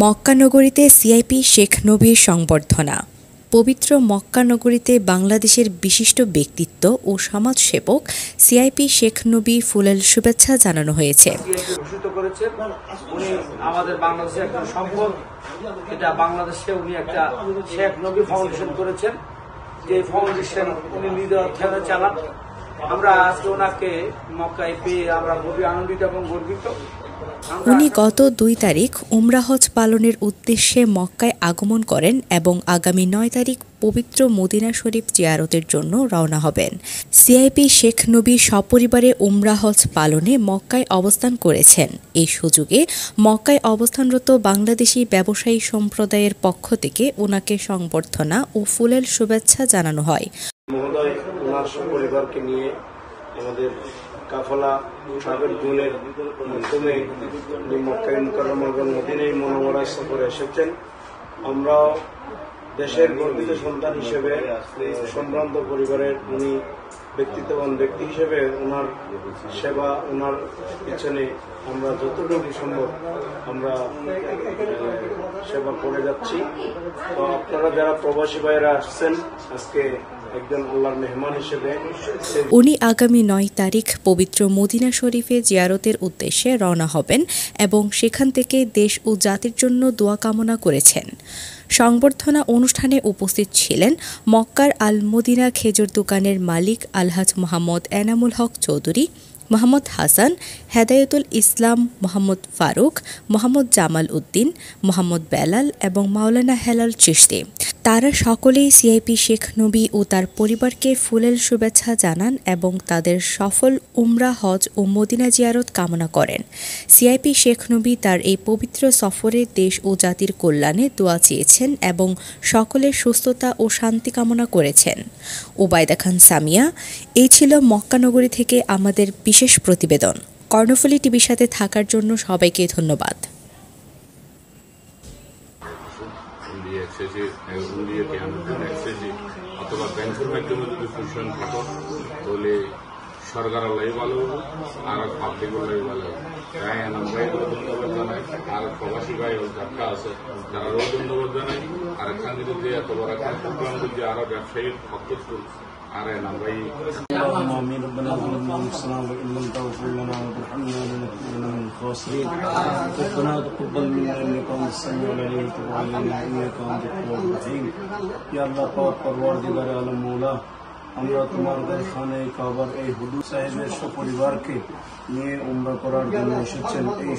মক্কা নগরীতে সিআইপি শেখ নবীর সংবর্ধনা। পবিত্র মক্কা নগরীতে বাংলাদেশের বিশিষ্ট ব্যক্তিত্ব ও সমাজসেবক সিআইপি শেখ নবী ফুলেল শুভেচ্ছা জানানো হয়েছে। আমাদের বাংলাদেশের একটা সম্পদ, এটা বাংলাদেশে উনি একটা শেখ নবী ফাউন্ডেশন করেছেন, যে ফাউন্ডেশন উনি নিজের অর্থায়নে চালান। আমরা আজকে ওনাকে মক্কায় পেয়ে আমরা খুবই আনন্দিত এবং গর্বিত। উনি গত 2 তারিখ উমরা হজ পালনের উদ্দেশ্যে মক্কায় আগমন করেন এবং আগামী 9 তারিখ পবিত্র মদিনা শরীফ জিয়ারতের জন্য রওনা হবেন। সিআইপি শেখ নবী সপরিবারে উমরা হজ পালনে মক্কায় অবস্থান করেছেন। এই সুযোগে মক্কায় অবস্থানরত বাংলাদেশি ব্যবসায়ী সম্প্রদায়ের পক্ষ থেকে ওনাকে সংবর্ধনা ও ফুলেল শুভেচ্ছা জানানো হয়। মহোদয় ওনার সপরিবারকে নিয়ে আমাদের কাফলা ট্রাভেল জোনের মাধ্যমে মক্কায় মুকাররমা এবং মদিনায় মুনাওয়ারা সফরে এসেছেন। আমরা দেশের গর্বিত সন্তান হিসেবে সম্ভ্রান্ত পরিবারের উনি ব্যক্তিত্ববান ব্যক্তি হিসেবে ওনার সেবা, ওনার পিছনে আমরা যতটুকু সম্ভব আমরা সেবা করে যাচ্ছি। তো আপনারা যারা প্রবাসী ভাইয়েরা আসছেন, আজকে একজন আল্লাহর মেহমান হিসেবে উনি আগামী 9 তারিখ পবিত্র মদিনা শরীফে জিয়ারতের উদ্দেশ্যে রওনা হবেন এবং সেখান থেকে দেশ ও জাতির জন্য দোয়া কামনা করেছেন। সংবর্ধনা অনুষ্ঠানে উপস্থিত ছিলেন মক্কার আল মদিনা খেজুর দোকানের মালিক আলহাজ মোহাম্মদ এনামুল হক চৌধুরী, মোহাম্মদ হাসান, হেদায়েতুল ইসলাম, মোহাম্মদ ফারুক, মোহাম্মদ জামাল উদ্দিন, মোহাম্মদ বেলাল এবং মাওলানা হেলাল চিশতি। তারা সকলেই সিআইপি শেখ নবী ও তার পরিবারকে ফুলেল শুভেচ্ছা জানান এবং তাদের সফল উমরা হজ ও মদিনা জিয়ারত কামনা করেন। সিআইপি শেখ নবী তার এই পবিত্র সফরে দেশ ও জাতির কল্যাণে দোয়া চেয়েছেন এবং সকলের সুস্থতা ও শান্তি কামনা করেছেন। ওবায়দা খান সামিয়া, এই ছিল মক্কা নগরী থেকে আমাদের বিশেষ প্রতিবেদন। কর্ণফুলী টিভির সাথে থাকার জন্য সবাইকে ধন্যবাদ। অথবা ব্যাংকের মাধ্যমে যদি ফুসন থাকো তাহলে সরকার আল্লাহ ভালো আর পাবলিক আল্লাহ ভালো। তাই আমরাই ধন্যবাদ জানাই, আর প্রবাসী ভাই যারা আছে তারাও ধন্যবাদ জানাই। আর এখান যদি এত বড় একটা প্রোগ্রাম যদি আরো ব্যবসায়ীর পক্ষ আর আমরাই আমরা তোমার খানে কাবার এই হুজুর সাহেবের সপরিবারকে নিয়ে উমরা করার জন্য এসেছেন। এই